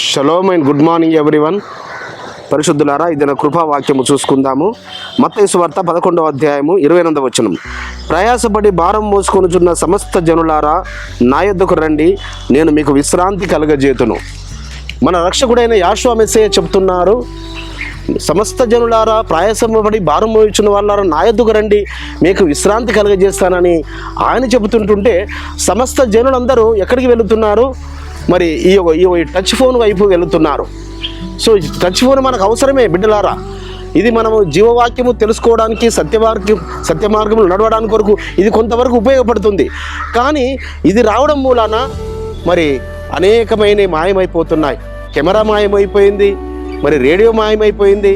Shalom and good morning everyone. పరిశుద్ధులారా, ఇది నా కృపావాక్యము చూసుకుందాము. మత్తయి సువార్త 11వ అధ్యాయము 28వ వచనం. ప్రయాసపడి భారం మోసుకొనుచున్న సమస్త జనులారా నా యొద్దకు రండి, నేను మీకు విశ్రాంతి కలుగజేతును. మన రక్షకుడైన యెహోషువ మెస్సీయ చెప్తున్నారు, సమస్త జనులారా ప్రయాసపడి భారం మోయించిన వాళ్ళారా నా యొద్దకు రండి, మీకు విశ్రాంతి కలుగజేస్తానని ఆయన చెబుతుంటుంటే సమస్త జనులందరూ ఎక్కడికి వెళుతున్నారు? మరి ఈ టచ్ ఫోన్ వైపు వెళుతున్నారు. సో టచ్ ఫోన్ మనకు అవసరమే బిడ్డలారా. ఇది మనము జీవవాక్యము తెలుసుకోవడానికి, సత్య మార్గంలో నడవడానికి కొరకు ఇది కొంతవరకు ఉపయోగపడుతుంది. కానీ ఇది రావడం మూలాన మరి అనేకమైన మాయమైపోతున్నాయి. కెమెరా మాయమైపోయింది, మరి రేడియో మాయమైపోయింది,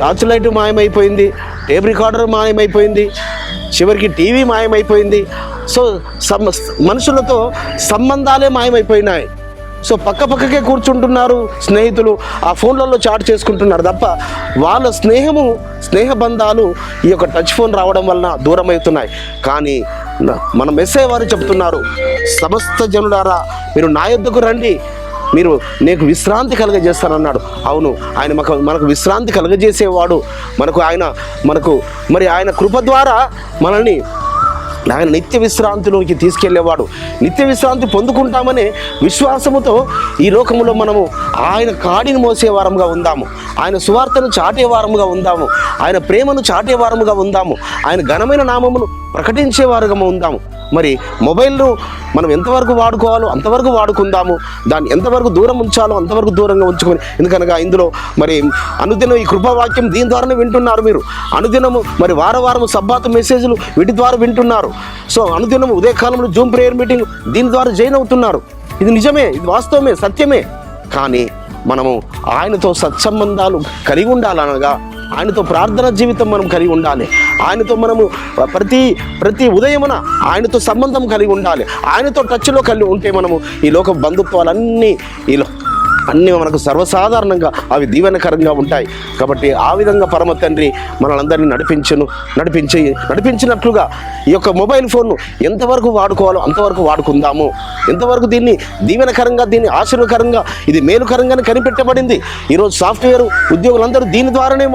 టార్చ్ లైట్ మాయమైపోయింది, టేప్ రికార్డర్ మాయమైపోయింది, చివరికి టీవీ మాయమైపోయింది. సో మనుషులతో సంబంధాలే మాయమైపోయినాయి. సో పక్కకే కూర్చుంటున్నారు స్నేహితులు, ఆ ఫోన్లలో చాట్ చేసుకుంటున్నారు తప్ప వాళ్ళ స్నేహబంధాలు ఈ యొక్క టచ్ ఫోన్ రావడం వలన దూరం అవుతున్నాయి. కానీ మన మెస్సే వారు చెప్తున్నారు, సమస్త జనులారా మీరు నా యొద్దకు రండి, మీరు నీకు విశ్రాంతి కలుగజేస్తానన్నాడు. అవును, ఆయన మనకు విశ్రాంతి కలుగజేసేవాడు. ఆయన కృప ద్వారా మనల్ని ఆయన నిత్య విశ్రాంతిలోకి తీసుకెళ్లేవాడు. నిత్య విశ్రాంతి పొందుకుంటామనే విశ్వాసముతో ఈ లోకములో మనము ఆయన కాడిని మోసేవారముగా ఉందాము, ఆయన సువార్తను చాటేవారముగా ఉందాము, ఆయన ప్రేమను చాటేవారముగా ఉందాము, ఆయన ఘనమైన నామమును ప్రకటించేవారుగా ఉందాము. మరి మొబైల్ను మనం ఎంతవరకు వాడుకోవాలో అంతవరకు వాడుకుందాము, దాన్ని ఎంతవరకు దూరం ఉంచాలో అంతవరకు దూరంగా ఉంచుకొని. ఎందుకనగా ఇందులో మరి అనుదినం ఈ కృపావాక్యం దీని ద్వారానే వింటున్నారు మీరు. అనుదినము మరి వారము సబ్బాతు మెసేజ్లు వీటి ద్వారా వింటున్నారు. సో అనుదినము ఉదయకాలంలో జూమ్ ప్రేయర్ మీటింగ్ దీని ద్వారా జాయిన్ అవుతున్నారు. ఇది నిజమే, ఇది వాస్తవమే, సత్యమే. కానీ మనము ఆయనతో సత్సంబంధాలు కలిగి ఉండాలనగా ఆయనతో ప్రార్థన జీవితం మనం కలిగి ఉండాలి. ఆయనతో మనము ప్రతి ఉదయమున ఆయనతో సంబంధం కలిగి ఉండాలి. ఆయనతో టచ్లో కలిగి ఉంటే మనము ఈ లోక బంధుత్వాలన్నీ అన్నీ మనకు సర్వసాధారణంగా అవి దీవెనకరంగా ఉంటాయి. కాబట్టి ఆ విధంగా పరమ తండ్రి మనలందరినీ నడిపించినట్లుగా ఈ యొక్క మొబైల్ ఫోన్ను ఎంతవరకు వాడుకోవాలో అంతవరకు వాడుకుందాము. ఎంతవరకు దీన్ని దీవెనకరంగా, దీన్ని ఆశీర్వకరంగా, ఇది మేలుకరంగానే కనిపెట్టబడింది. ఈరోజు సాఫ్ట్వేర్ ఉద్యోగులందరూ దీని ద్వారానే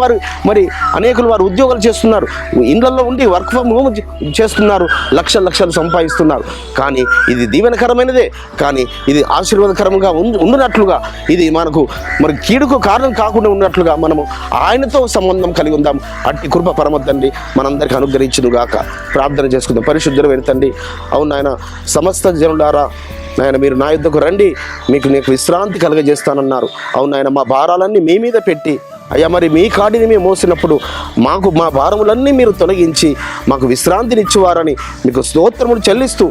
మరి అనేకులు వారు ఉద్యోగాలు చేస్తున్నారు, ఇళ్లలో ఉండి వర్క్ ఫ్రమ్ హోమ్ చేస్తున్నారు, లక్షలు సంపాదిస్తున్నారు. కానీ ఇది దీవెనకరమైనదే, కానీ ఇది ఆశీర్వాదకరంగా ఉండినట్లుగా, ఇది మనకు మరి కీడుకు కారణం కాకుండా ఉన్నట్లుగా మనము ఆయనతో సంబంధం కలిగి ఉందాం. అట్టి కృప పరమ తండ్రి మనందరికీ అనుగ్రహించును గాక. ప్రార్థన చేసుకుందాం. పరిశుద్ధుడైన తండ్రి, అవును నాయన, సమస్త జనులారా నాయన మీరు నా యొద్దకు రండి, మీకు విశ్రాంతి కలుగజేస్తానన్నారు. అవును నాయన, మా భారాలన్నీ మీ మీద పెట్టి అయ్యా మరి మీ కాడిని మేము మోసినప్పుడు మా భారములన్నీ మీరు తొలగించి మాకు విశ్రాంతినిచ్చేవారని మీకు స్తోత్రములు చెల్లిస్తూ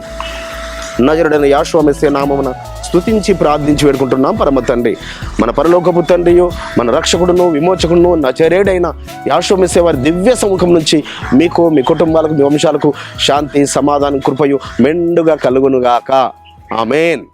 నజరుడైన యెహోషువ మెస్సీయ నామమున స్తుతించి ప్రార్థించి వేడుకుంటున్నాం పరమ తండ్రి. మన పరలోకపు తండ్రియు, మన రక్షకుడును, విమోచకుడును, నజరేయుడైన యెహోషువ మెస్సీయ వారి దివ్య సముఖం నుంచి మీకు, మీ కుటుంబాలకు, మీ వంశాలకు శాంతి, సమాధానం, కృపయు మెండుగా కలుగునుగాక. ఆమేన్.